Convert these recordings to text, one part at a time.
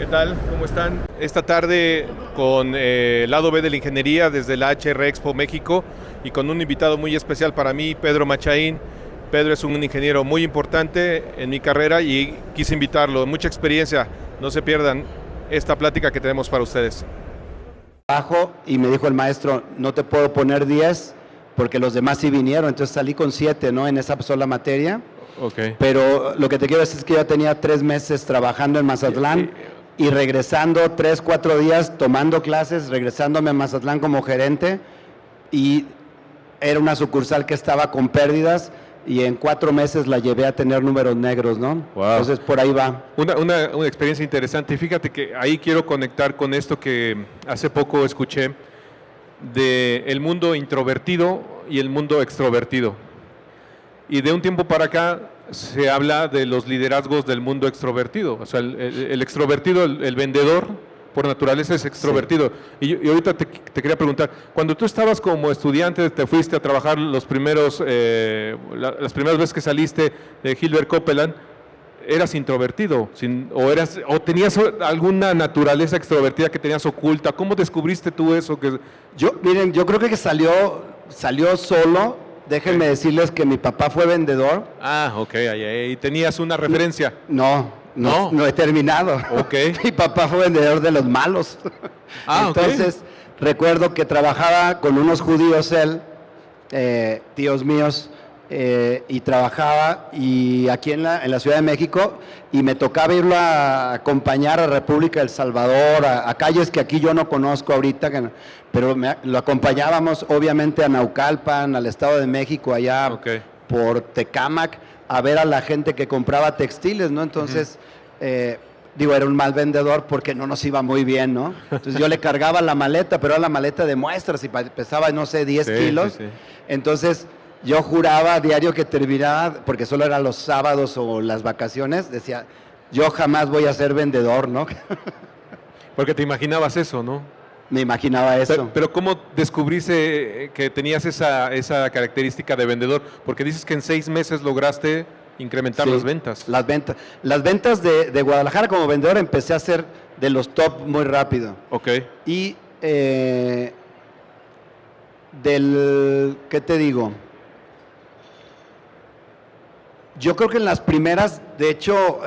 ¿Qué tal? ¿Cómo están? Esta tarde con el lado B de la ingeniería desde la HR Expo México y con un invitado muy especial para mí, Pedro Machain. Pedro es un ingeniero muy importante en mi carrera y quise invitarlo. Mucha experiencia, no se pierdan esta plática que tenemos para ustedes. Bajo y me dijo el maestro, no te puedo poner 10 porque los demás sí vinieron, entonces salí con 7, ¿no? En esa sola materia. Okay. Pero lo que te quiero decir es que yo tenía 3 meses trabajando en Mazatlán y regresando 3, 4 días tomando clases, regresándome a Mazatlán como gerente, y era una sucursal que estaba con pérdidas y en 4 meses la llevé a tener números negros, ¿no? Wow. Entonces por ahí va. Una experiencia interesante. Y fíjate que ahí quiero conectar con esto que hace poco escuché de el mundo introvertido y el mundo extrovertido. Y de un tiempo para acá se habla de los liderazgos del mundo extrovertido. O sea, el extrovertido, el vendedor, por naturaleza es extrovertido. Sí. Y ahorita te quería preguntar, cuando tú estabas como estudiante, te fuiste a trabajar las primeras veces que saliste de Gilbert Copeland, ¿eras introvertido? ¿O tenías alguna naturaleza extrovertida que tenías oculta? ¿Cómo descubriste tú eso? Miren, yo creo que salió solo. Déjenme decirles que mi papá fue vendedor. Ah, ok. ¿Y tenías una referencia? No he terminado. Okay. Mi papá fue vendedor de los malos. Entonces, recuerdo que trabajaba con unos judíos él, tíos míos, y trabajaba y aquí en la Ciudad de México, y me tocaba irlo a acompañar a República del Salvador, a calles que aquí yo no conozco ahorita, pero lo acompañábamos obviamente a Naucalpan, al Estado de México, allá por Tecámac, a ver a la gente que compraba textiles, ¿no? Entonces, era un mal vendedor porque no nos iba muy bien, ¿no? Entonces yo le cargaba la maleta, pero era la maleta de muestras y pesaba, no sé, 10 kilos. Sí. Entonces yo juraba a diario que terminaba, porque solo eran los sábados o las vacaciones, decía, yo jamás voy a ser vendedor, ¿no? Porque te imaginabas eso, ¿no? Me imaginaba eso. Pero ¿cómo descubriste que tenías esa característica de vendedor? Porque dices que en 6 meses lograste incrementar las ventas. Las ventas de Guadalajara como vendedor empecé a ser de los top muy rápido. Ok. Y ¿qué te digo? Yo creo que en las primeras, de hecho,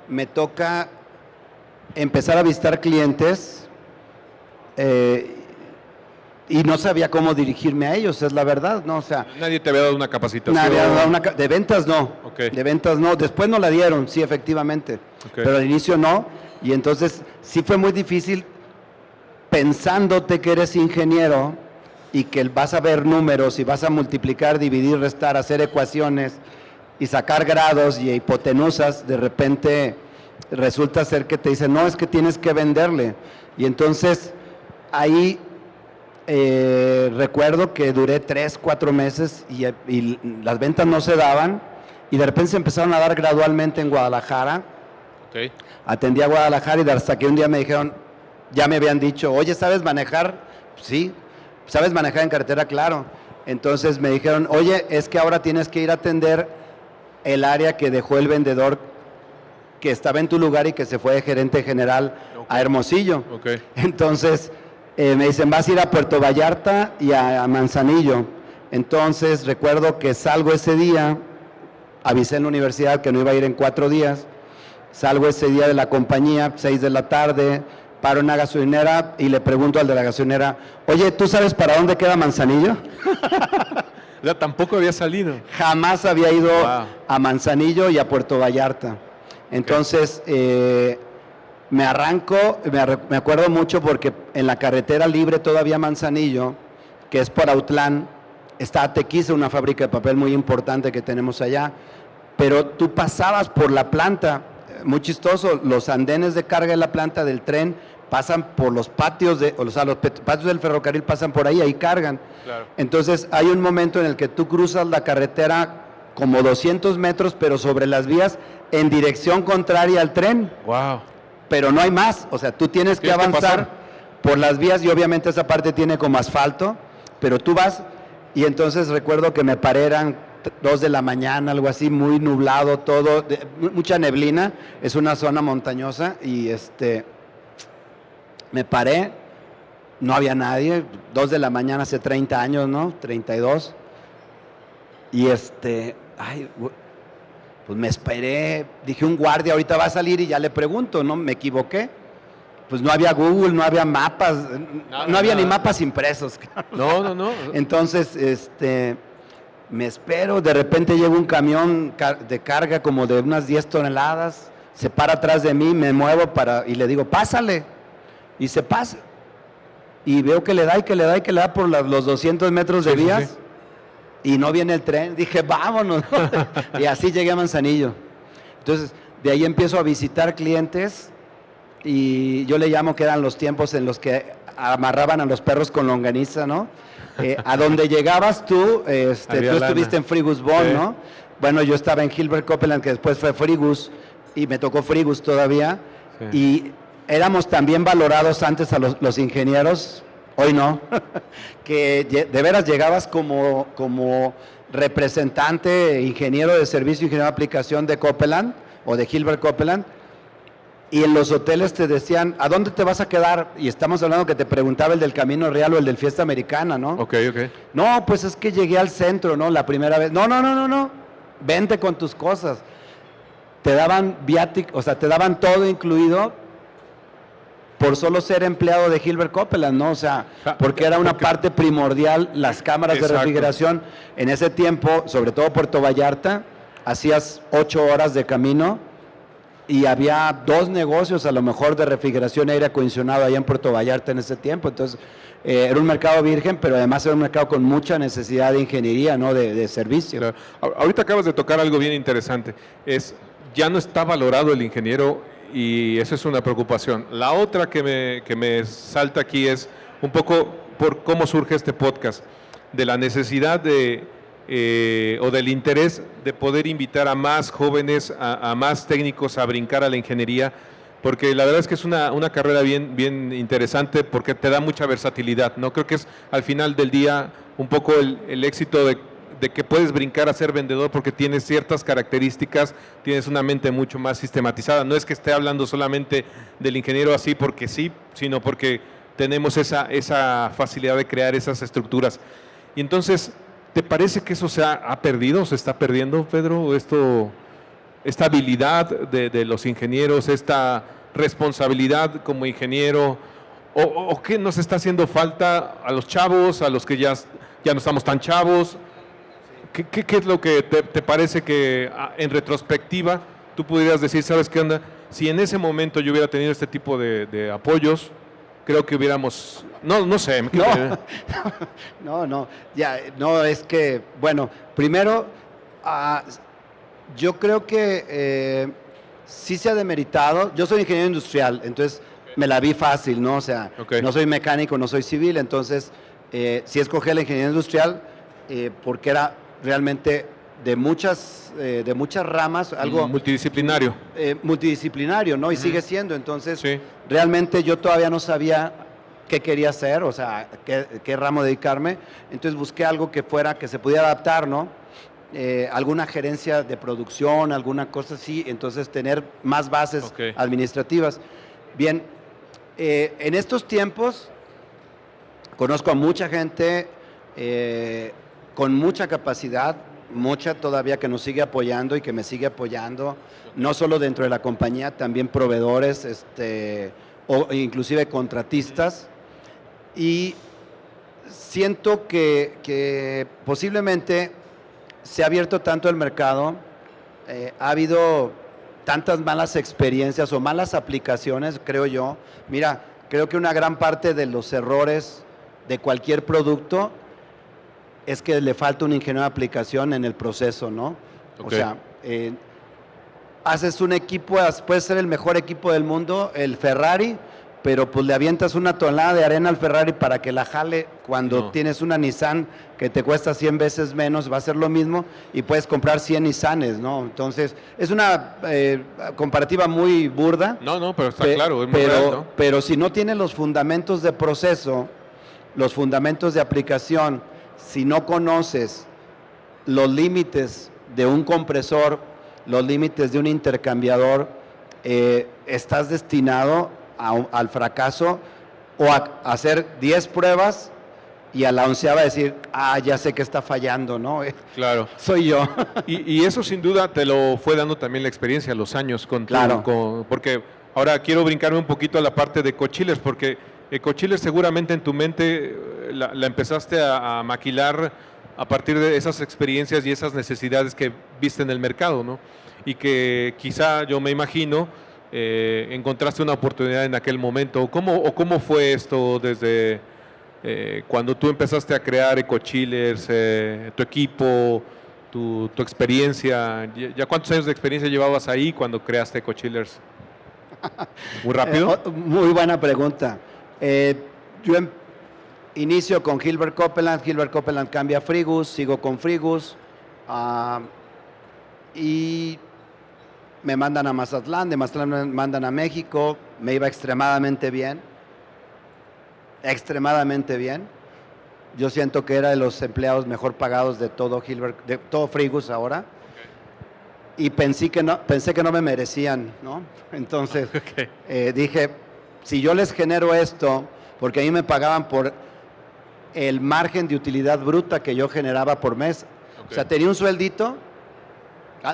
me toca empezar a visitar clientes y no sabía cómo dirigirme a ellos, es la verdad, ¿no? O sea, nadie te había dado una capacitación. Nadie había dado de ventas no. Okay. De ventas no. Después no la dieron, sí, efectivamente. Okay. Pero al inicio no. Y entonces sí fue muy difícil, pensándote que eres ingeniero y que vas a ver números y vas a multiplicar, dividir, restar, hacer ecuaciones y sacar grados y hipotenusas. De repente resulta ser que te dicen, no, es que tienes que venderle. Y entonces ahí recuerdo que duré 3, 4 meses y las ventas no se daban, y de repente se empezaron a dar gradualmente en Guadalajara. Okay. Atendí a Guadalajara y hasta que un día me dijeron, ya me habían dicho, oye, ¿sabes manejar? Sí. ¿Sabes manejar en carretera? Claro. Entonces me dijeron, oye, es que ahora tienes que ir a atender el área que dejó el vendedor que estaba en tu lugar y que se fue de gerente general a Hermosillo. Okay. Entonces me dicen, vas a ir a Puerto Vallarta y a Manzanillo. Entonces recuerdo que salgo ese día, avisé en la universidad que no iba a ir en 4 días, salgo ese día de la compañía, 6 de la tarde, paro en una gasolinera y le pregunto al de la gasolinera, oye, ¿tú sabes para dónde queda Manzanillo? O sea, tampoco había salido. Jamás había ido a Manzanillo y a Puerto Vallarta. Entonces, me arranco, me acuerdo mucho porque en la carretera libre todavía Manzanillo, que es por Autlán, está Tequiza, una fábrica de papel muy importante que tenemos allá, pero tú pasabas por la planta, muy chistoso, los andenes de carga de la planta del tren pasan por los patios, los patios del ferrocarril pasan por ahí cargan. Claro. Entonces hay un momento en el que tú cruzas la carretera como 200 metros, pero sobre las vías en dirección contraria al tren. Wow. Pero no hay más, o sea, tú tienes que avanzar por las vías y obviamente esa parte tiene como asfalto, pero tú vas y entonces recuerdo que me paré, eran 2 de la mañana, algo así, muy nublado todo, mucha neblina, es una zona montañosa y me paré, no había nadie, 2 de la mañana hace 30 años, ¿no? 32. Y pues me esperé, dije un guardia ahorita va a salir y ya le pregunto, ¿no? Me equivoqué. Pues no había Google, no había mapas, no había ni mapas impresos. No. Entonces, me espero, de repente llega un camión de carga como de unas 10 toneladas, se para atrás de mí, me muevo y le digo, pásale, y se pasa. Y veo que le da por los 200 metros de vías, y no viene el tren, dije, vámonos, y así llegué a Manzanillo. Entonces, de ahí empiezo a visitar clientes, y yo le llamo que eran los tiempos en los que amarraban a los perros con longaniza, ¿no? A donde llegabas tú, tú estuviste en Frigus Bond, ¿no? Bueno, yo estaba en Gilbert Copeland, que después fue Frigus, y me tocó Frigus todavía, y éramos también valorados antes a los ingenieros, hoy no, que de veras llegabas como representante, ingeniero de servicio, ingeniero de aplicación de Copeland, o de Gilbert Copeland, y en los hoteles te decían, ¿a dónde te vas a quedar? Y estamos hablando que te preguntaba el del Camino Real o el del Fiesta Americana, ¿no? Ok. No, pues es que llegué al centro, ¿no? La primera vez. No. Vente con tus cosas. Te daban viático, o sea, te daban todo incluido por solo ser empleado de Gilbert Copeland, ¿no? O sea, porque era una parte primordial, las cámaras de refrigeración. En ese tiempo, sobre todo Puerto Vallarta, hacías 8 horas de camino. Y había 2 negocios a lo mejor de refrigeración y aire acondicionado allá en Puerto Vallarta en ese tiempo. Entonces, era un mercado virgen, pero además era un mercado con mucha necesidad de ingeniería, ¿no? De servicio. Claro. Ahorita acabas de tocar algo bien interesante. Ya no está valorado el ingeniero y eso es una preocupación. La otra que me salta aquí es un poco por cómo surge este podcast, de la necesidad o del interés de poder invitar a más jóvenes, a más técnicos a brincar a la ingeniería, porque la verdad es que es una carrera bien interesante porque te da mucha versatilidad, ¿no? Creo que es al final del día un poco el éxito de que puedes brincar a ser vendedor porque tienes ciertas características, tienes una mente mucho más sistematizada. No es que esté hablando solamente del ingeniero así porque sí, sino porque tenemos esa facilidad de crear esas estructuras. Y entonces, ¿te parece que eso se ha perdido, se está perdiendo, Pedro? Esta habilidad de los ingenieros, esta responsabilidad como ingeniero, o qué nos está haciendo falta a los chavos, a los que ya no estamos tan chavos. ¿Qué es lo que te parece que en retrospectiva tú pudieras decir, ¿sabes qué onda? Si en ese momento yo hubiera tenido este tipo de apoyos, creo que hubiéramos... No sé. No, es que, bueno, primero, yo creo que sí se ha demeritado. Yo soy ingeniero industrial, entonces me la vi fácil, ¿no? O sea, no soy mecánico, no soy civil, entonces sí escogí la ingeniería industrial porque era realmente de muchas ramas, algo multidisciplinario. Multidisciplinario, ¿no? Y sigue siendo, entonces realmente yo todavía no sabía qué quería hacer, o sea, qué ramo dedicarme, entonces busqué algo que se pudiera adaptar, ¿no? Alguna gerencia de producción, alguna cosa así, entonces tener más bases administrativas. Bien, en estos tiempos conozco a mucha gente con mucha capacidad, mucha todavía que nos sigue apoyando y que me sigue apoyando, no solo dentro de la compañía, también proveedores, o inclusive contratistas, y siento que posiblemente se ha abierto tanto el mercado, ha habido tantas malas experiencias o malas aplicaciones, creo yo. Mira, creo que una gran parte de los errores de cualquier producto es que le falta un ingeniero de aplicación en el proceso, ¿no? O sea, haces un equipo, puede ser el mejor equipo del mundo, el Ferrari, pero pues le avientas una tonelada de arena al Ferrari para que la jale cuando tienes una Nissan que te cuesta 100 veces menos, va a ser lo mismo y puedes comprar 100 Nissanes, ¿no? Entonces, es una comparativa muy burda. No, pero está claro, es muy real, ¿no? Pero si no tienes los fundamentos de proceso, los fundamentos de aplicación, si no conoces los límites de un compresor, los límites de un intercambiador, estás destinado al fracaso o a hacer 10 pruebas y a la 11ª decir, ya sé que está fallando, ¿no? Claro. Soy yo. Y eso sin duda te lo fue dando también la experiencia, los años con Claro. porque ahora quiero brincarme un poquito a la parte de Cochillers, porque Cochillers seguramente en tu mente la empezaste a maquilar a partir de esas experiencias y esas necesidades que viste en el mercado, ¿no? Y que quizá, yo me imagino, encontraste una oportunidad en aquel momento. ¿Cómo fue esto desde cuando tú empezaste a crear Cochillers, tu equipo, tu experiencia? ¿Ya cuántos años de experiencia llevabas ahí cuando creaste Cochillers? ¿Muy rápido? Muy buena pregunta. Yo inicio con Gilbert Copeland cambia a Frigus, sigo con Frigus y me mandan a Mazatlán, de Mazatlán me mandan a México, me iba extremadamente bien. Yo siento que era de los empleados mejor pagados de todo Frigus ahora. Okay. Y pensé que no me merecían, ¿no? Entonces okay. Dije, si yo les genero esto, porque a mí me pagaban por el margen de utilidad bruta que yo generaba por mes. Okay. O sea, tenía un sueldito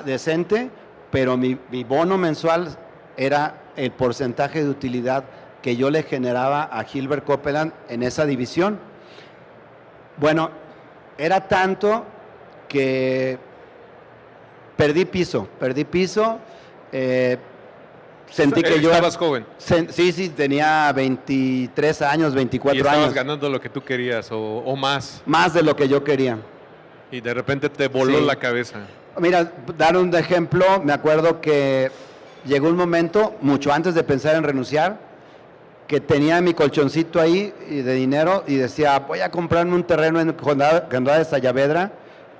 decente, pero mi bono mensual era el porcentaje de utilidad que yo le generaba a Gilbert Copeland en esa división. Bueno, era tanto que perdí piso. Sentí que yo... ¿Estabas joven? Sí, tenía 23 años, 24 años. ¿Y estabas ganando lo que tú querías o más? Más de lo que yo quería. Y de repente te voló la cabeza. Mira, dar un ejemplo, me acuerdo que llegó un momento, mucho antes de pensar en renunciar, que tenía mi colchoncito ahí de dinero y decía, voy a comprarme un terreno en Condado de Sayavedra,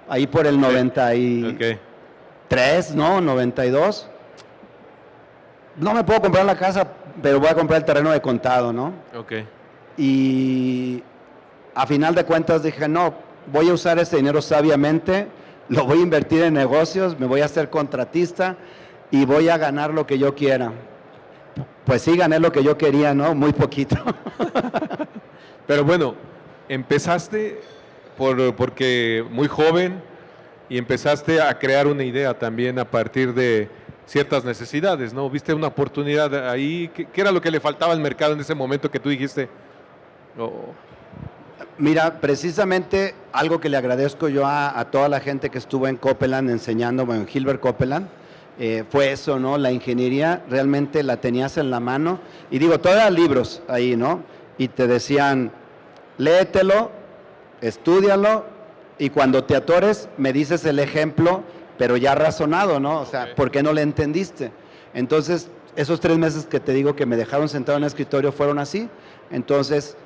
ahí por el 93, ¿no? 92. No me puedo comprar la casa, pero voy a comprar el terreno de contado, ¿no? Ok. Y a final de cuentas dije, no, voy a usar ese dinero sabiamente, lo voy a invertir en negocios, me voy a hacer contratista y voy a ganar lo que yo quiera. Pues sí, gané lo que yo quería, ¿no? Muy poquito. Pero bueno, empezaste porque muy joven y empezaste a crear una idea también a partir de ciertas necesidades, ¿no? ¿Viste una oportunidad ahí? ¿Qué era lo que le faltaba al mercado en ese momento que tú dijiste? Mira, precisamente algo que le agradezco yo a toda la gente que estuvo en Copeland enseñando, bueno, en Gilbert Copeland, fue eso, ¿no? La ingeniería realmente la tenías en la mano. Y digo, todos eran libros ahí, ¿no? Y te decían, léetelo, estúdialo, y cuando te atores me dices el ejemplo, pero ya razonado, ¿no? O sea, okay. ¿Por qué no le entendiste? Entonces, esos 3 meses que te digo que me dejaron sentado en el escritorio fueron así. Entonces,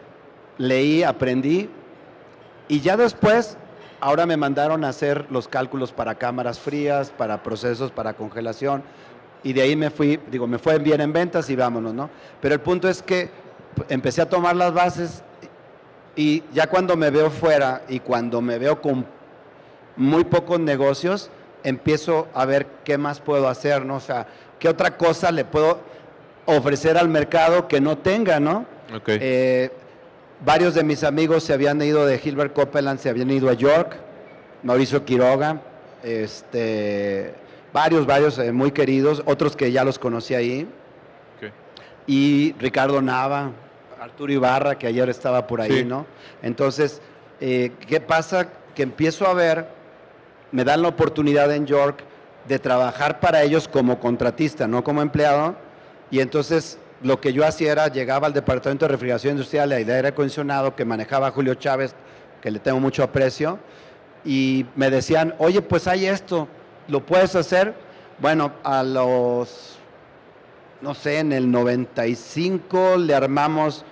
leí, aprendí, y ya después, ahora me mandaron a hacer los cálculos para cámaras frías, para procesos, para congelación, y de ahí me fue bien en ventas y vámonos, ¿no? Pero el punto es que empecé a tomar las bases, y ya cuando me veo fuera y cuando me veo con muy pocos negocios, empiezo a ver qué más puedo hacer, ¿no? O sea, qué otra cosa le puedo ofrecer al mercado que no tenga, ¿no? Okay. Varios de mis amigos se habían ido de Gilbert Copeland, se habían ido a York, Mauricio Quiroga, varios muy queridos, otros que ya los conocí ahí, okay. Y Ricardo Nava, Arturo Ibarra, que ayer estaba por ahí, sí. ¿No? Entonces, ¿qué pasa? Que empiezo a ver, me dan la oportunidad en York de trabajar para ellos como contratista, no como empleado, y entonces lo que yo hacía era, llegaba al departamento de refrigeración industrial y aire acondicionado que manejaba Julio Chávez, que le tengo mucho aprecio, y me decían, oye, pues hay esto, ¿lo puedes hacer? Bueno, en el 95 le armamos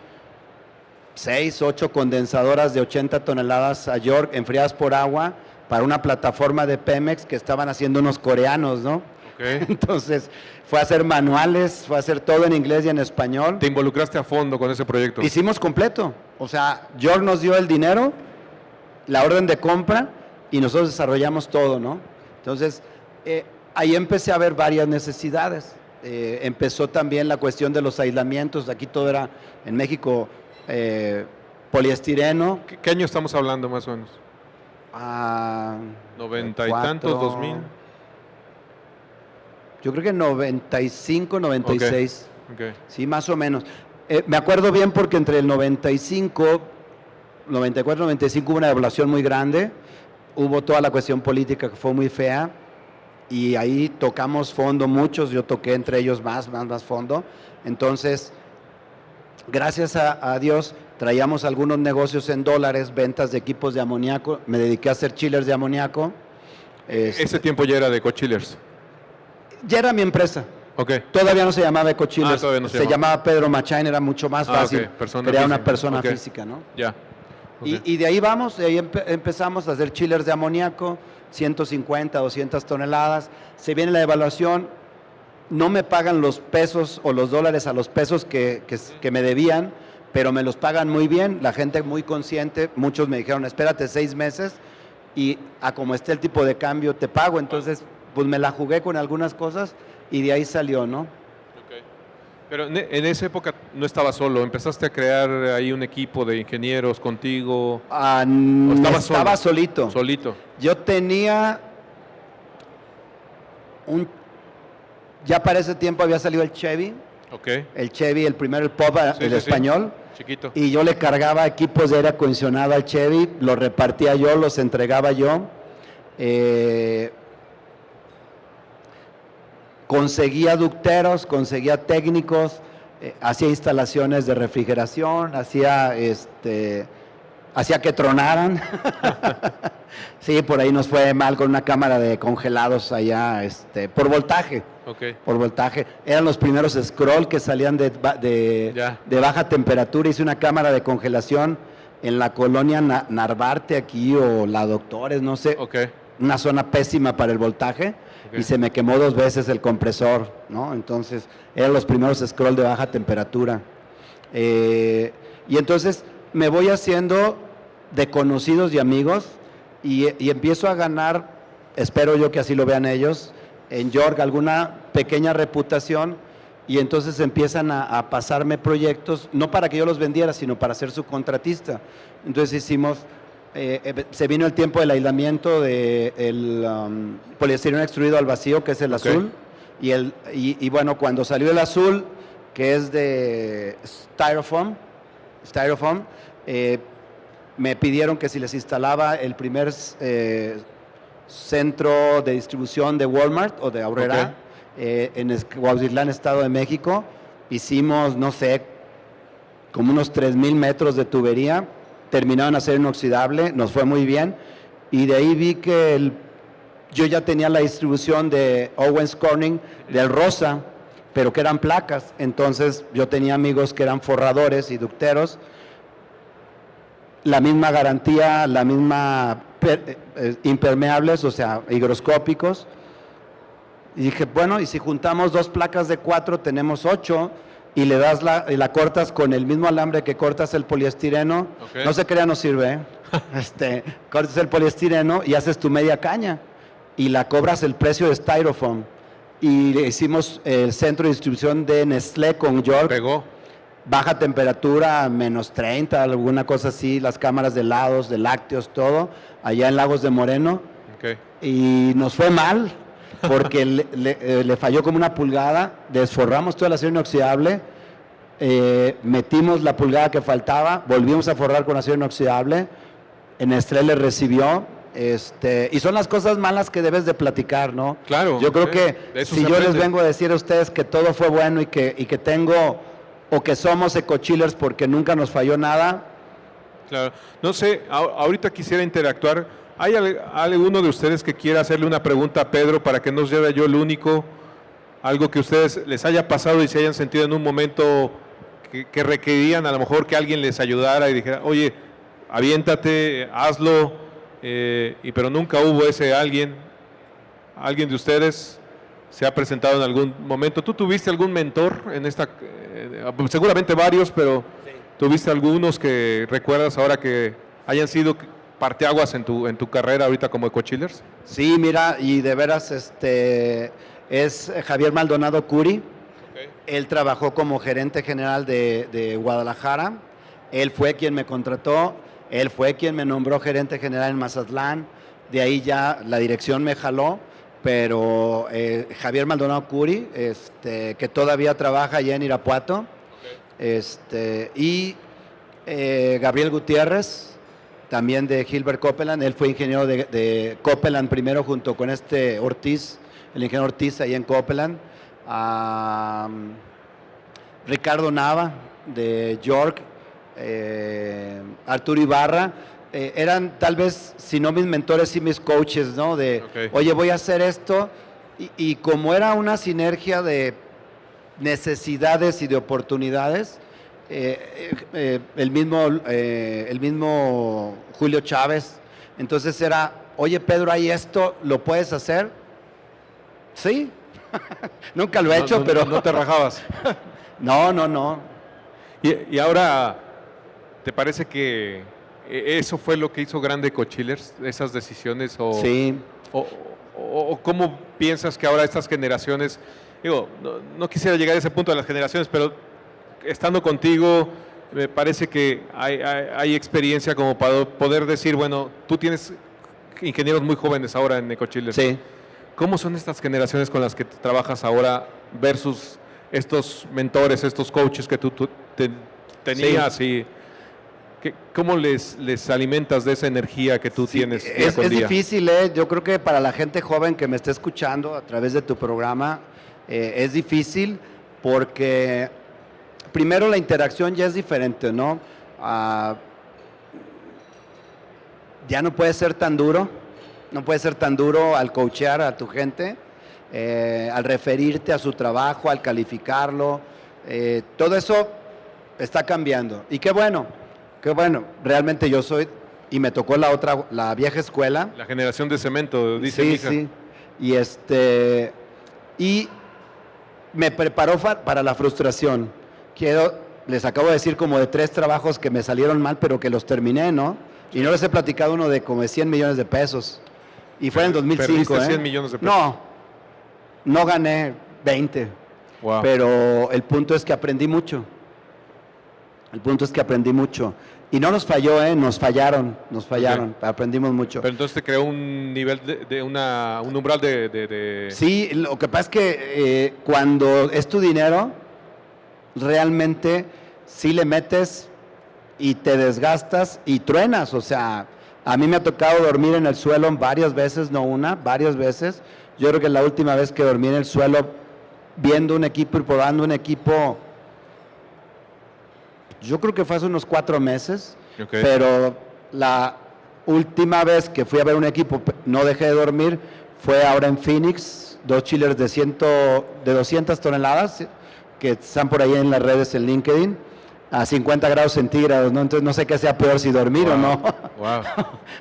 6, 8 condensadoras de 80 toneladas a York, enfriadas por agua, para una plataforma de Pemex que estaban haciendo unos coreanos, ¿no? Okay. Entonces, fue a hacer manuales, fue a hacer todo en inglés y en español. ¿Te involucraste a fondo con ese proyecto? Hicimos completo. O sea, York nos dio el dinero, la orden de compra, y nosotros desarrollamos todo, ¿no? Entonces, ahí empecé a ver varias necesidades. Empezó también la cuestión de los aislamientos. Aquí todo era, en México, poliestireno. ¿Qué año estamos hablando más o menos? 90 y tantos, 2000. Yo creo que 95, 96. Okay. Sí, más o menos. Me acuerdo bien porque entre el 95, 94, 95 hubo una evaluación muy grande. Hubo toda la cuestión política que fue muy fea. Y ahí tocamos fondo muchos. Yo toqué entre ellos más fondo. Entonces, gracias a Dios, traíamos algunos negocios en dólares, ventas de equipos de amoníaco. Me dediqué a hacer chillers de amoníaco. Ese tiempo ya era de EcoChillers. Ya era mi empresa. Okay. Todavía no se llamaba EcoChillers. Se llamaba Pedro Machain, era mucho más fácil. Okay. Crear una persona física, ¿no? Ya. Okay. Y de ahí vamos, de ahí empezamos a hacer chillers de amoníaco, 150, 200 toneladas. Se viene la evaluación, no me pagan los pesos o los dólares a los pesos que me debían, pero me los pagan muy bien, la gente muy consciente. Muchos me dijeron, espérate 6 meses y a como esté el tipo de cambio te pago. Entonces, pues me la jugué con algunas cosas y de ahí salió, ¿no? Okay. Pero en esa época no estabas solo, empezaste a crear ahí un equipo de ingenieros contigo. Estaba solito. Solito. Yo tenía ya para ese tiempo había salido el Chevy. Okay. El Chevy, el primero, el Pop, el español. Sí. Chiquito. Y yo le cargaba equipos de aire acondicionado al Chevy, los repartía yo, los entregaba yo. Conseguía ducteros, conseguía técnicos, hacía instalaciones de refrigeración, hacía que tronaran. Sí, por ahí nos fue mal con una cámara de congelados allá, por voltaje. Okay. Por voltaje. Eran los primeros scroll que salían de baja temperatura. Hice una cámara de congelación en la colonia Narvarte aquí, o La Doctores, no sé. Okay. Una zona pésima para el voltaje. Okay. Y se me quemó 2 veces el compresor, ¿no? Entonces, eran los primeros scroll de baja temperatura. Y entonces me voy haciendo de conocidos y amigos y empiezo a ganar, espero yo que así lo vean ellos, en York alguna pequeña reputación, y entonces empiezan a pasarme proyectos, no para que yo los vendiera, sino para ser su contratista. Entonces hicimos, se vino el tiempo del aislamiento del poliestireno extruido al vacío, que es el azul, y bueno, cuando salió el azul, que es de Styrofoam, me pidieron que si les instalaba el primer centro de distribución de Walmart o de Aurrera, en Cuautitlán, Estado de México. Hicimos, no sé, como unos 3,000 metros de tubería, terminaron de hacer inoxidable, nos fue muy bien, y de ahí vi que yo ya tenía la distribución de Owens Corning del rosa, pero que eran placas. Entonces yo tenía amigos que eran forradores y ducteros, la misma garantía, la misma impermeables, o sea, higroscópicos. Y dije, bueno, y si juntamos 2 placas de 4, tenemos 8, y le das la cortas con el mismo alambre que cortas el poliestireno. Okay. No se crea, no sirve, cortas el poliestireno y haces tu media caña, y la cobras el precio de Styrofoam. Y le hicimos el centro de distribución de Nestlé con York. Pegó. Baja temperatura, menos 30, alguna cosa así, las cámaras de helados, de lácteos, todo, allá en Lagos de Moreno. Okay. Y nos fue mal, porque le falló como 1 pulgada, desforramos todo el acero inoxidable, metimos la pulgada que faltaba, volvimos a forrar con acero inoxidable, en Nestlé le recibió, y son las cosas malas que debes de platicar, ¿no? Claro. Yo creo que si yo les vengo a decir a ustedes que todo fue bueno y que tengo, o que somos EcoChillers porque nunca nos falló nada. Claro. No sé, ahorita quisiera interactuar. ¿Hay alguno de ustedes que quiera hacerle una pregunta a Pedro para que no sea yo el único? Algo que a ustedes les haya pasado y se hayan sentido en un momento que requerían a lo mejor que alguien les ayudara y dijera, oye, aviéntate, hazlo, pero nunca hubo ese alguien. ¿Alguien de ustedes se ha presentado en algún momento? ¿Tú tuviste algún mentor en esta? Seguramente varios, pero sí. ¿Tuviste algunos que recuerdas ahora que hayan sido parteaguas en tu carrera ahorita como coachillers? Sí, mira, y de veras, es Javier Maldonado Curi. Okay. Él trabajó como gerente general de Guadalajara. Él fue quien me contrató. Él fue quien me nombró gerente general en Mazatlán. De ahí ya la dirección me jaló. Pero Javier Maldonado Curi, que todavía trabaja allá en Irapuato. Okay. Y Gabriel Gutiérrez, también de Hilbert Copeland. Él fue ingeniero de Copeland primero junto con Ortiz, el ingeniero Ortiz ahí en Copeland. Ricardo Nava de York, Arturo Ibarra. Eran tal vez, si no mis mentores, sí mis coaches, ¿no? Okay. Oye, voy a hacer esto. Y como era una sinergia de necesidades y de oportunidades, el mismo Julio Chávez, entonces era, oye Pedro, hay esto, ¿lo puedes hacer? Sí, nunca lo he hecho, pero... No te rajabas. No. Y ahora, ¿te parece que eso fue lo que hizo grande Coachillers, esas decisiones? Sí. ¿O cómo piensas que ahora estas generaciones, digo, no quisiera llegar a ese punto de las generaciones, pero estando contigo, me parece que hay experiencia como para poder decir, bueno, tú tienes ingenieros muy jóvenes ahora en Coachillers. Sí. ¿Cómo son estas generaciones con las que trabajas ahora versus estos mentores, estos coaches que tú tenías? Sí. Y ¿cómo les alimentas de esa energía que tú tienes día con día? Es difícil, yo creo que para la gente joven que me está escuchando a través de tu programa, es difícil porque primero la interacción ya es diferente, ¿no? Ya no puede ser tan duro, al coachear a tu gente, al referirte a su trabajo, al calificarlo, todo eso está cambiando. Y qué bueno, realmente yo soy, y me tocó la vieja escuela. La generación de cemento, dice mi hija. Sí, y me preparó para la frustración. Les acabo de decir como de 3 trabajos que me salieron mal, pero que los terminé, ¿no? Y no les he platicado uno de como de 100 millones de pesos. Y fue en 2005, ¿Perdiste 100 millones de pesos? No gané 20. Wow. Pero el punto es que aprendí mucho. Y no nos falló, nos fallaron, okay. Aprendimos mucho. Pero entonces te creó un nivel un umbral de... Sí, lo que pasa es que cuando es tu dinero, realmente sí le metes y te desgastas y truenas. O sea, a mí me ha tocado dormir en el suelo varias veces, no una, varias veces. Yo creo que la última vez que dormí en el suelo viendo un equipo y probando un equipo, yo creo que fue hace unos 4 meses, okay. Pero la última vez que fui a ver un equipo, no dejé de dormir, fue ahora en Phoenix, 2 chillers de 200 toneladas, que están por ahí en las redes en LinkedIn, a 50 grados centígrados, ¿no? Entonces no sé qué sea peor, si dormir o no,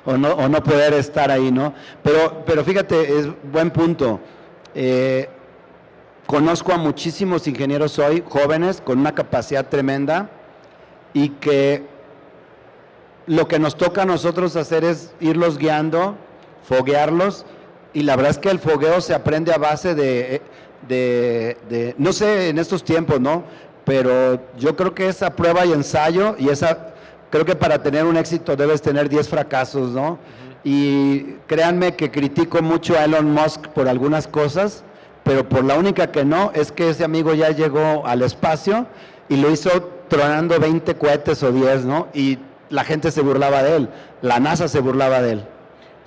o no poder estar ahí, ¿no? Pero fíjate, es buen punto. Conozco a muchísimos ingenieros hoy, jóvenes, con una capacidad tremenda, y que lo que nos toca a nosotros hacer es irlos guiando, foguearlos, y la verdad es que el fogueo se aprende a base de no sé en estos tiempos, ¿no? Pero yo creo que esa prueba y ensayo, y creo que para tener un éxito debes tener 10 fracasos, ¿no? Uh-huh. Y créanme que critico mucho a Elon Musk por algunas cosas, pero por la única que no, es que ese amigo ya llegó al espacio y lo hizo tronando 20 cohetes o 10, ¿no? Y la gente se burlaba de él, la NASA se burlaba de él.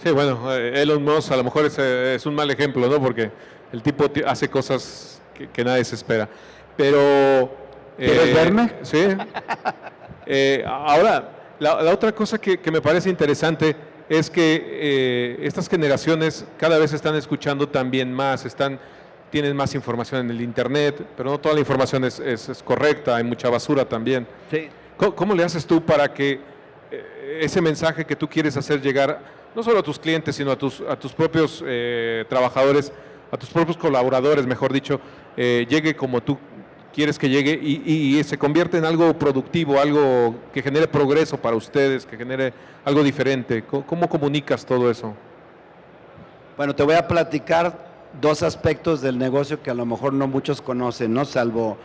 Sí, bueno, Elon Musk a lo mejor es un mal ejemplo, ¿no? Porque el tipo hace cosas que nadie se espera. Pero... ¿Quieres verme? Sí. Ahora, la otra cosa que me parece interesante es que estas generaciones cada vez están escuchando también más, tienen más información en el internet, pero no toda la información es correcta, hay mucha basura también. Sí. ¿Cómo le haces tú para que ese mensaje que tú quieres hacer llegar, no solo a tus clientes, sino a tus propios trabajadores, a tus propios colaboradores, mejor dicho, llegue como tú quieres que llegue y se convierte en algo productivo, algo que genere progreso para ustedes, que genere algo diferente? ¿Cómo comunicas todo eso? Bueno, te voy a platicar dos aspectos del negocio que a lo mejor no muchos conocen, ¿no? Salvo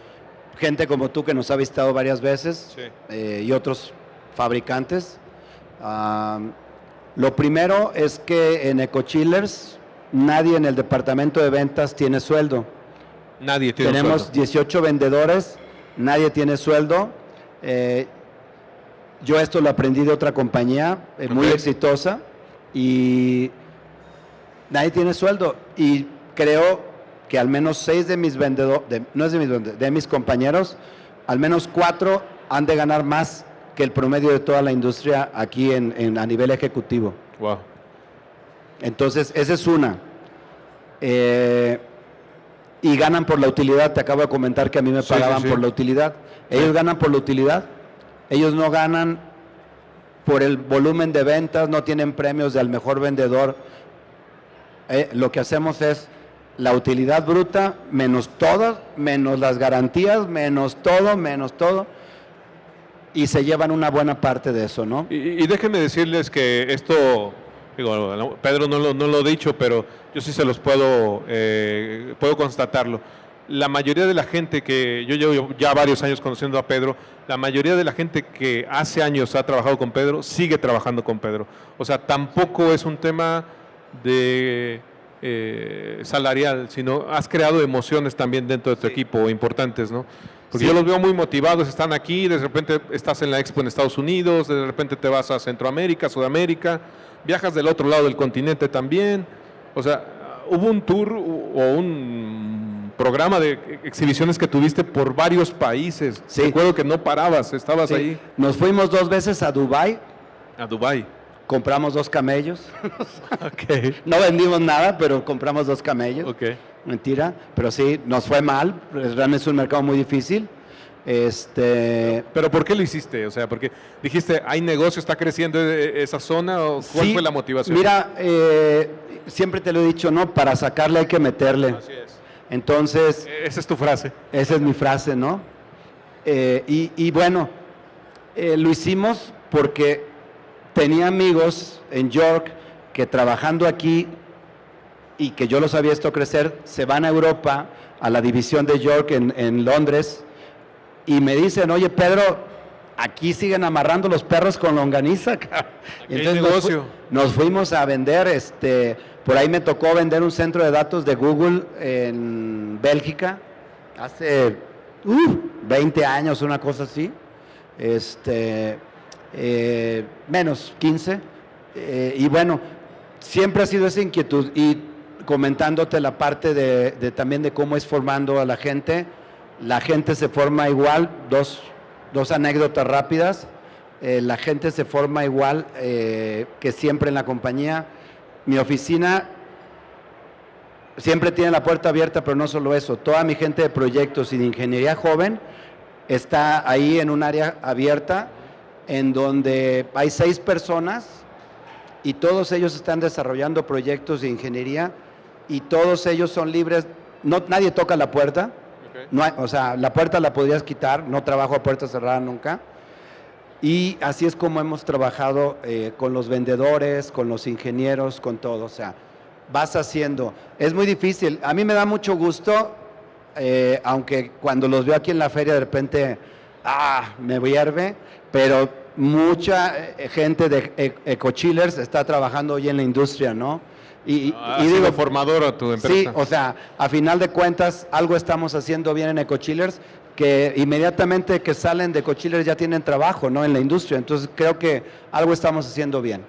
gente como tú que nos ha visitado varias veces, sí, y otros fabricantes. Lo primero es que en EcoChillers nadie en el departamento de ventas tiene sueldo. Nadie tiene Tenemos sueldo. 18 vendedores, nadie tiene sueldo. Yo esto lo aprendí de otra compañía muy exitosa y nadie tiene sueldo. Y creo que al menos 6 de mis vendedores, de mis compañeros, al menos 4 han de ganar más que el promedio de toda la industria aquí a nivel ejecutivo. Wow. Entonces, esa es una. Y ganan por la utilidad. Te acabo de comentar que a mí me pagaban por la utilidad. Ellos ganan por la utilidad. Ellos no ganan por el volumen de ventas, no tienen premios de al mejor vendedor. Lo que hacemos es la utilidad bruta menos todo, menos las garantías, menos todo, y se llevan una buena parte de eso, ¿no? Y déjenme decirles que esto, digo, Pedro no lo ha dicho, pero yo sí se los puedo constatarlo. La mayoría de la gente que, yo llevo ya varios años conociendo a Pedro, la mayoría de la gente que hace años ha trabajado con Pedro, sigue trabajando con Pedro. O sea, tampoco es un tema de salarial, sino has creado emociones también dentro de tu equipo importantes, ¿no? Porque yo los veo muy motivados, están aquí, de repente estás en la Expo en Estados Unidos, de repente te vas a Centroamérica, Sudamérica, viajas del otro lado del continente también. O sea, hubo un tour o un programa de exhibiciones que tuviste por varios países. Sí. Recuerdo que no parabas, estabas ahí. Nos fuimos 2 veces a Dubái. A Dubái. Compramos 2 camellos. Okay. No vendimos nada, pero compramos 2 camellos. Okay. Mentira, pero sí, nos fue mal. Realmente es un mercado muy difícil. ¿Pero por qué lo hiciste? O sea, porque dijiste, ¿hay negocio, está creciendo esa zona? ¿O cuál fue la motivación? Mira, siempre te lo he dicho, ¿no? Para sacarle hay que meterle. Así es. Entonces... Esa es tu frase. Esa es mi frase, ¿no? Y bueno, lo hicimos porque tenía amigos en York que trabajando aquí y que yo los había visto crecer, se van a Europa, a la división de York en Londres, y me dicen, oye Pedro, aquí siguen amarrando los perros con longaniza. Entonces nos fuimos a vender, por ahí me tocó vender un centro de datos de Google en Bélgica, hace 20 años, una cosa así, menos 15, y bueno, siempre ha sido esa inquietud. Y comentándote la parte también de cómo es formando a la gente se forma igual. Dos anécdotas rápidas. La gente se forma igual que siempre en la compañía. Mi oficina siempre tiene la puerta abierta, pero no solo eso, toda mi gente de proyectos y de ingeniería joven está ahí en un área abierta en donde hay 6 personas y todos ellos están desarrollando proyectos de ingeniería y todos ellos son libres, nadie toca la puerta. No hay, o sea, la puerta la podrías quitar, no trabajo a puerta cerrada nunca. Y así es como hemos trabajado con los vendedores, con los ingenieros, con todo. O sea, vas haciendo. Es muy difícil. A mí me da mucho gusto, aunque cuando los veo aquí en la feria de repente, me hierve, pero mucha gente de EcoChillers está trabajando hoy en la industria, ¿no? Y digo, formador a tu empresa. Sí, o sea, a final de cuentas, algo estamos haciendo bien en EcoChillers, que inmediatamente que salen de EcoChillers ya tienen trabajo, ¿no? En la industria. Entonces, creo que algo estamos haciendo bien.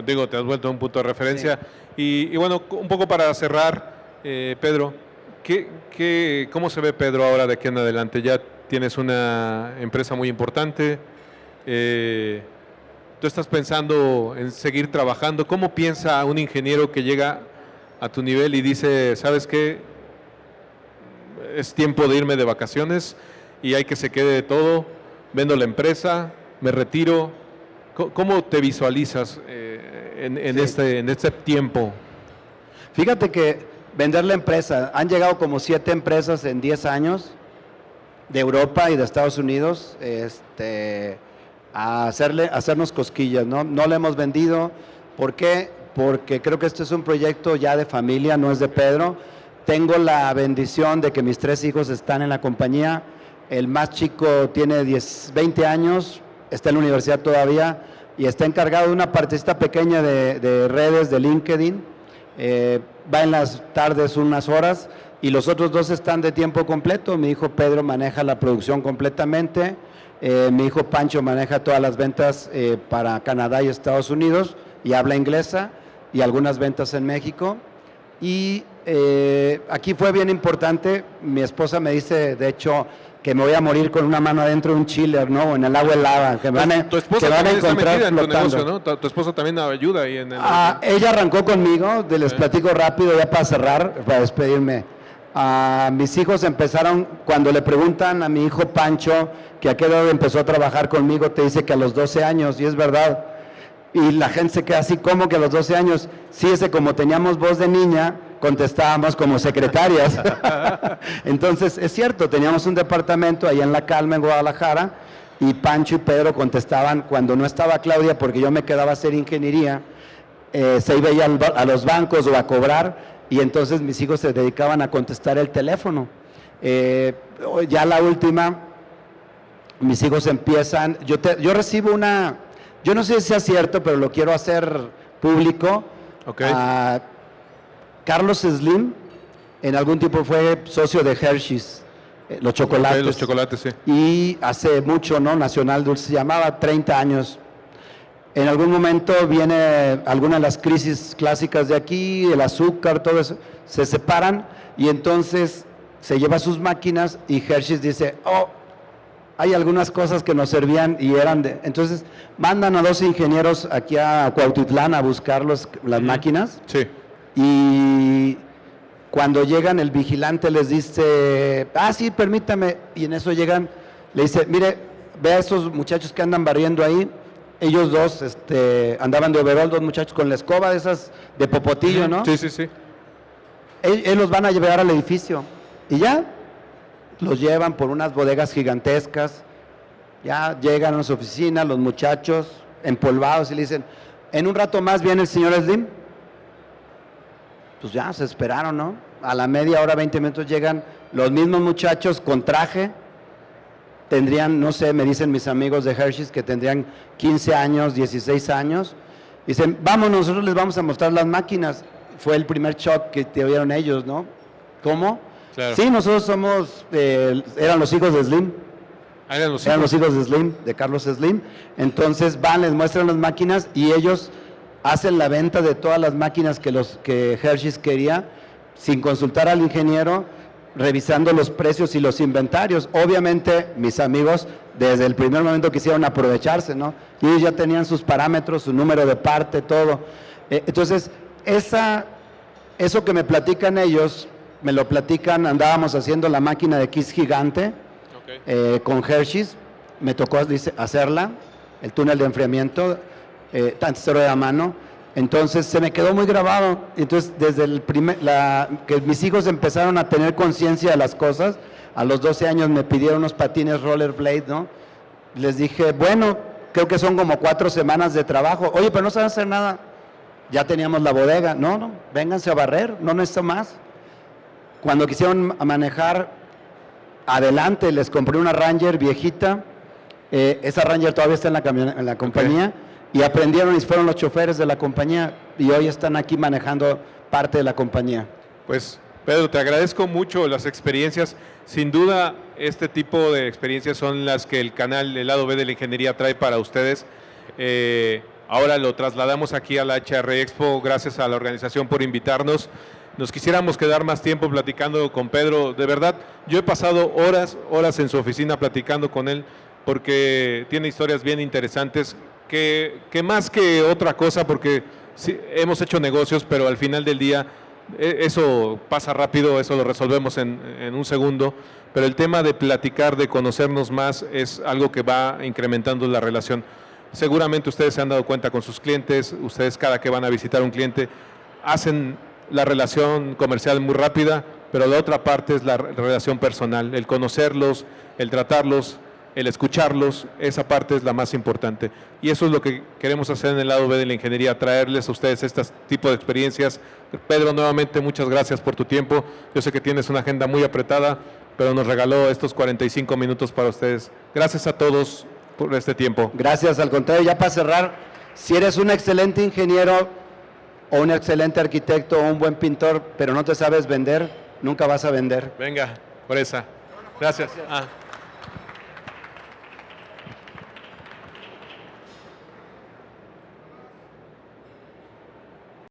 Digo, te has vuelto un punto de referencia. Sí. Y bueno, un poco para cerrar, Pedro, ¿cómo se ve Pedro ahora de aquí en adelante? Ya tienes una empresa muy importante. ¿Tú estás pensando en seguir trabajando? ¿Cómo piensa un ingeniero que llega a tu nivel y dice, ¿sabes qué? Es tiempo de irme de vacaciones y hay que se quede de todo, vendo la empresa, me retiro. ¿Cómo te visualizas en este tiempo? Fíjate que vender la empresa, han llegado como 7 empresas en 10 años de Europa y de Estados Unidos a hacernos cosquillas, ¿no? No le hemos vendido. ¿Por qué? Porque creo que este es un proyecto ya de familia, no es de Pedro. Tengo la bendición de que mis 3 hijos están en la compañía. El más chico tiene 20 años, está en la universidad todavía y está encargado de una partecita pequeña de redes de LinkedIn. Va en las tardes unas horas y los otros 2 están de tiempo completo. Mi hijo Pedro maneja la producción completamente. Mi hijo Pancho maneja todas las ventas para Canadá y Estados Unidos y habla inglesa y algunas ventas en México. Y aquí fue bien importante, mi esposa me dice, de hecho, que me voy a morir con una mano adentro de un chiller, ¿no? O en el agua helada, que tu esposa van a también encontrar está metida en tu flotando. negocio, ¿no? Tu esposa también ayuda ahí en el... Ella arrancó conmigo, les platico rápido ya para cerrar, para despedirme. Mis hijos empezaron, cuando le preguntan a mi hijo Pancho que a qué edad empezó a trabajar conmigo, te dice que a los 12 años, y es verdad. Y la gente se queda así, como que a los 12 años, sí, como teníamos voz de niña, contestábamos como secretarias. Entonces, es cierto, teníamos un departamento ahí en La Calma, en Guadalajara, y Pancho y Pedro contestaban cuando no estaba Claudia, porque yo me quedaba a hacer ingeniería, se iba a los bancos o a cobrar, y entonces mis hijos se dedicaban a contestar el teléfono. Ya la última, mis hijos empiezan, yo recibo yo no sé si sea cierto, pero lo quiero hacer público. Okay. Carlos Slim en algún tiempo fue socio de Hershey's, los chocolates. Okay, los chocolates, sí. Y hace mucho, ¿no? Nacional Dulce, se llamaba 30 años. En algún momento viene alguna de las crisis clásicas de aquí, el azúcar, todo eso, se separan y entonces se lleva sus máquinas y Hershey's dice, hay algunas cosas que nos servían y eran de... Entonces mandan a 2 ingenieros aquí a Cuautitlán a buscar las máquinas. Sí. Y cuando llegan el vigilante les dice, sí, permítame, y en eso llegan, le dice, mire, ve a esos muchachos que andan barriendo ahí, ellos 2 andaban de overol, 2 muchachos con la escoba de esas de popotillo, ¿no? Sí, sí, sí. Ellos los van a llevar al edificio y ya los llevan por unas bodegas gigantescas, ya llegan a su oficina los muchachos empolvados y le dicen, en un rato más viene el señor Slim. Pues ya se esperaron, ¿no? A la media hora, 20 minutos llegan los mismos muchachos con traje, tendrían, no sé, me dicen mis amigos de Hershey's que tendrían 15 años, 16 años, dicen, vamos, nosotros les vamos a mostrar las máquinas. Fue el primer shock que tuvieron ellos, ¿no? ¿Cómo? Claro. Sí, nosotros somos, eran los hijos de Slim. Eran los hijos de Slim, de Carlos Slim. Entonces van, les muestran las máquinas y ellos hacen la venta de todas las máquinas que Hershey's quería, sin consultar al ingeniero, revisando los precios y los inventarios. Obviamente, mis amigos, desde el primer momento quisieron aprovecharse, ¿no? Y ellos ya tenían sus parámetros, su número de parte, todo. Entonces, eso que me platican ellos, me lo platican, andábamos haciendo la máquina de Kiss gigante, con Hershey's, me tocó hacerla, el túnel de enfriamiento, antes era a mano, entonces se me quedó muy grabado. Entonces desde que mis hijos empezaron a tener conciencia de las cosas, a los 12 años me pidieron unos patines rollerblade, ¿no? Les dije, bueno, creo que son como 4 semanas de trabajo. Oye, pero no saben hacer nada. Ya teníamos la bodega. No, vénganse a barrer, no necesito más. Cuando quisieron manejar, adelante, les compré una Ranger viejita. Esa Ranger todavía está en la compañía. Y aprendieron y fueron los choferes de la compañía y hoy están aquí manejando parte de la compañía. Pues, Pedro, te agradezco mucho las experiencias. Sin duda, este tipo de experiencias son las que el canal El Lado B de la Ingeniería trae para ustedes. Ahora lo trasladamos aquí a la HR Expo. Gracias a la organización por invitarnos. Nos quisiéramos quedar más tiempo platicando con Pedro. De verdad, yo he pasado horas en su oficina platicando con él porque tiene historias bien interesantes. Que más que otra cosa, porque sí, hemos hecho negocios, pero al final del día eso pasa rápido, eso lo resolvemos en un segundo, pero el tema de platicar, de conocernos más, es algo que va incrementando la relación. Seguramente ustedes se han dado cuenta con sus clientes, ustedes cada que van a visitar un cliente, hacen la relación comercial muy rápida, pero la otra parte es la relación personal, el conocerlos, el tratarlos, el escucharlos, esa parte es la más importante. Y eso es lo que queremos hacer en el lado B de la ingeniería, traerles a ustedes este tipo de experiencias. Pedro, nuevamente muchas gracias por tu tiempo. Yo sé que tienes una agenda muy apretada, pero nos regaló estos 45 minutos para ustedes. Gracias a todos por este tiempo. Gracias, al contrario, ya para cerrar, si eres un excelente ingeniero o un excelente arquitecto o un buen pintor, pero no te sabes vender, nunca vas a vender. Venga, por esa. Gracias.